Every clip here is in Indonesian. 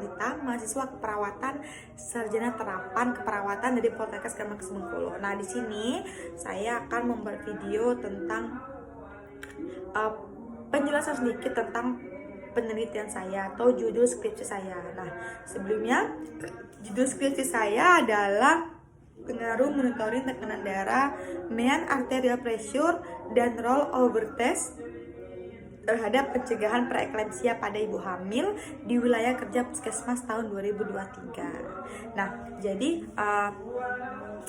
Margarita, mahasiswa keperawatan sarjana terapan keperawatan dari Poltekkes Kemenkes Bengkulu. Nah, di sini saya akan membuat video tentang penjelasan sedikit tentang penelitian saya atau judul skripsi saya. Nah, sebelumnya judul skripsi saya adalah pengaruh monitoring tekanan darah, mean arterial pressure, dan roll over test terhadap pencegahan preeklamsia pada ibu hamil di wilayah kerja Puskesmas tahun 2023. Nah, jadi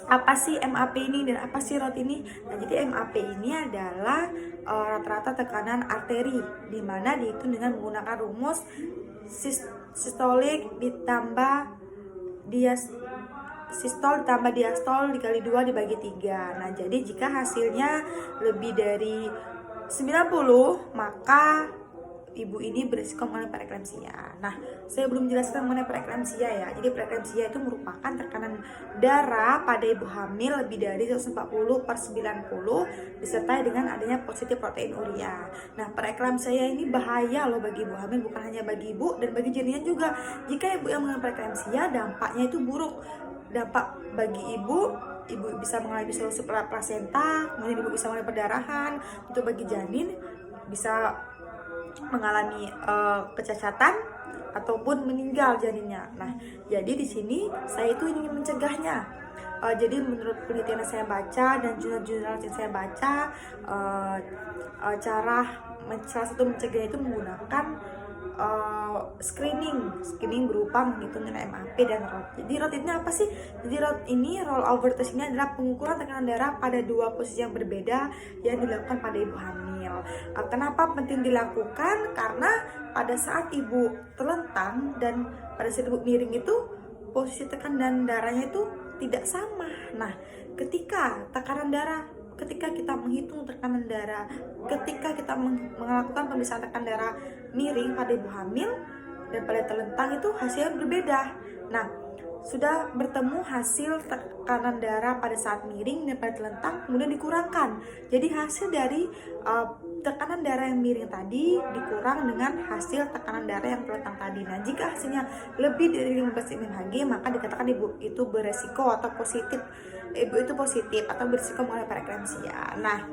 apa sih MAP ini dan apa sih ROT ini? Nah, jadi MAP ini adalah rata-rata tekanan arteri, di mana dihitung dengan menggunakan rumus sistolik ditambah sistol ditambah diastol dikali 2 dibagi 3. Nah, jadi jika hasilnya lebih dari 90, maka ibu ini berisiko mengalami preeklamsia. Nah, saya belum menjelaskan mengenai preeklamsia ya. Jadi preeklamsia itu merupakan tekanan darah pada ibu hamil lebih dari 140/90 disertai dengan adanya positif protein urea. Nah, preeklamsia ini bahaya loh bagi ibu hamil, bukan hanya bagi ibu dan bagi janinnya juga. Jika ibu yang mengalami preeklamsia, dampaknya itu buruk. Dampak bagi ibu bisa mengalami solusi plasenta, kemudian ibu bisa mengalami perdarahan. Untuk bagi janin bisa mengalami kecacatan ataupun meninggal janinnya. Nah, jadi di sini saya itu ingin mencegahnya. Jadi menurut penelitian yang saya baca dan jurnal-jurnal yang saya baca, salah satu mencegah itu menggunakan screening berupa menghitung nilai MAP dan ROT. Jadi ROT ini apa sih? Jadi ROT ini, roll over test ini adalah pengukuran tekanan darah pada dua posisi yang berbeda yang dilakukan pada ibu hamil. Kenapa penting dilakukan? Karena pada saat ibu terlentang dan pada saat ibu miring itu posisi tekanan darahnya itu tidak sama. Nah, ketika kita menghitung tekanan darah, ketika kita melakukan pemeriksaan tekanan darah miring pada ibu hamil dan pada terlentang itu hasilnya berbeda. Nah, sudah bertemu hasil tekanan darah pada saat miring dan pada terlentang kemudian dikurangkan. Jadi hasil dari tekanan darah yang miring tadi dikurang dengan hasil tekanan darah yang terlentang tadi. Nah, jika hasilnya lebih dari 15 mmHg, maka dikatakan ibu itu beresiko atau positif. Ibu itu positif atau berisiko mengalami preeklamsia. Nah,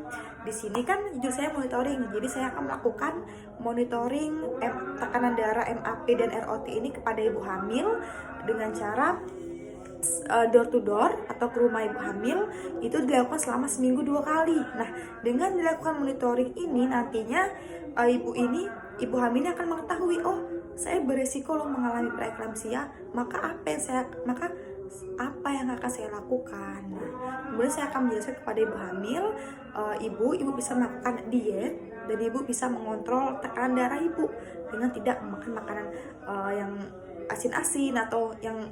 di sini kan judul saya monitoring, jadi saya akan melakukan monitoring tekanan darah MAP dan ROT ini kepada ibu hamil dengan cara door to door atau ke rumah ibu hamil itu dilakukan selama seminggu 2 kali. Nah, dengan dilakukan monitoring ini nantinya ibu hamilnya akan mengetahui, oh, saya beresiko loh mengalami preeklamsia, maka apa yang akan saya lakukan. Nah, kemudian saya akan menjelaskan kepada ibu hamil, ibu bisa melakukan diet dan ibu bisa mengontrol tekanan darah ibu dengan tidak memakan makanan yang asin-asin atau yang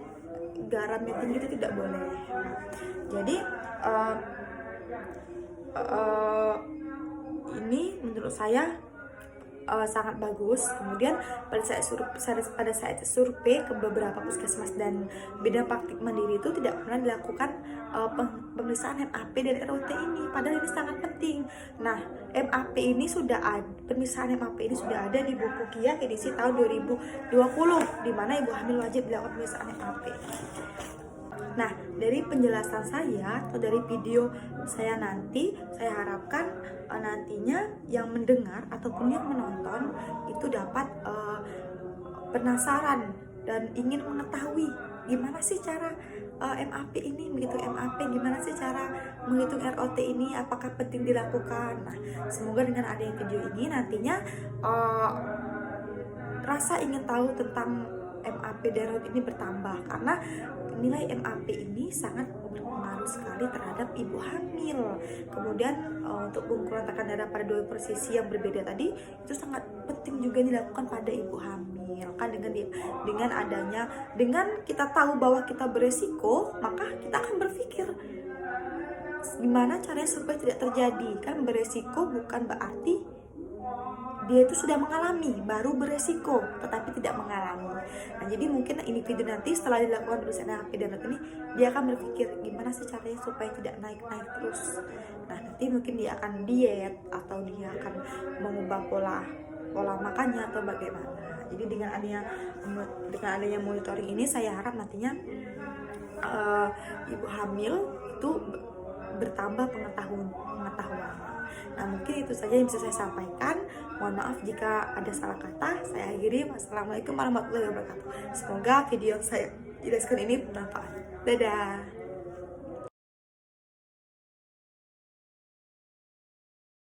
garamnya tinggi, itu tidak boleh. Nah, jadi ini menurut saya sangat bagus. Kemudian pada saat survei ke beberapa puskesmas dan bidang praktik mandiri itu tidak pernah dilakukan pemeriksaan MAP dan ROT ini, padahal ini sangat penting. Nah, pemeriksaan MAP ini sudah ada di buku KIA edisi tahun 2020, di mana ibu hamil wajib dilakukan pemeriksaan MAP. Nah, dari penjelasan saya atau dari video saya nanti, saya harapkan nantinya yang mendengar ataupun yang menonton itu dapat penasaran dan ingin mengetahui gimana sih cara MAP ini, menghitung MAP, gimana sih cara menghitung ROT ini, apakah penting dilakukan. Nah, semoga dengan adanya video ini nantinya rasa ingin tahu tentang MAP dan ROT ini bertambah, karena nilai MAP ini sangat berpengaruh sekali terhadap ibu hamil. Kemudian untuk pengukuran tekanan darah pada dua posisi yang berbeda tadi itu sangat penting juga dilakukan pada ibu hamil. Kan dengan kita tahu bahwa kita beresiko, maka kita akan berpikir gimana caranya supaya tidak terjadi. Kan beresiko bukan berarti dia itu sudah mengalami, baru beresiko, tetapi tidak mengalami. Nah, jadi mungkin individu nanti setelah dilakukan pemeriksaan MAP dan ROT ini, dia akan berpikir gimana sih caranya supaya tidak naik-naik terus. Nah, nanti mungkin dia akan diet atau dia akan mengubah pola pola makannya atau bagaimana. Jadi dengan adanya monitoring ini, saya harap nantinya ibu hamil itu bertambah pengetahuan. Nah, mungkin itu saja yang bisa saya sampaikan. Mohon maaf jika ada salah kata. Saya akhiri. Wassalamualaikum warahmatullahi wabarakatuh. Semoga video saya jelaskan ini bermanfaat. Dadah.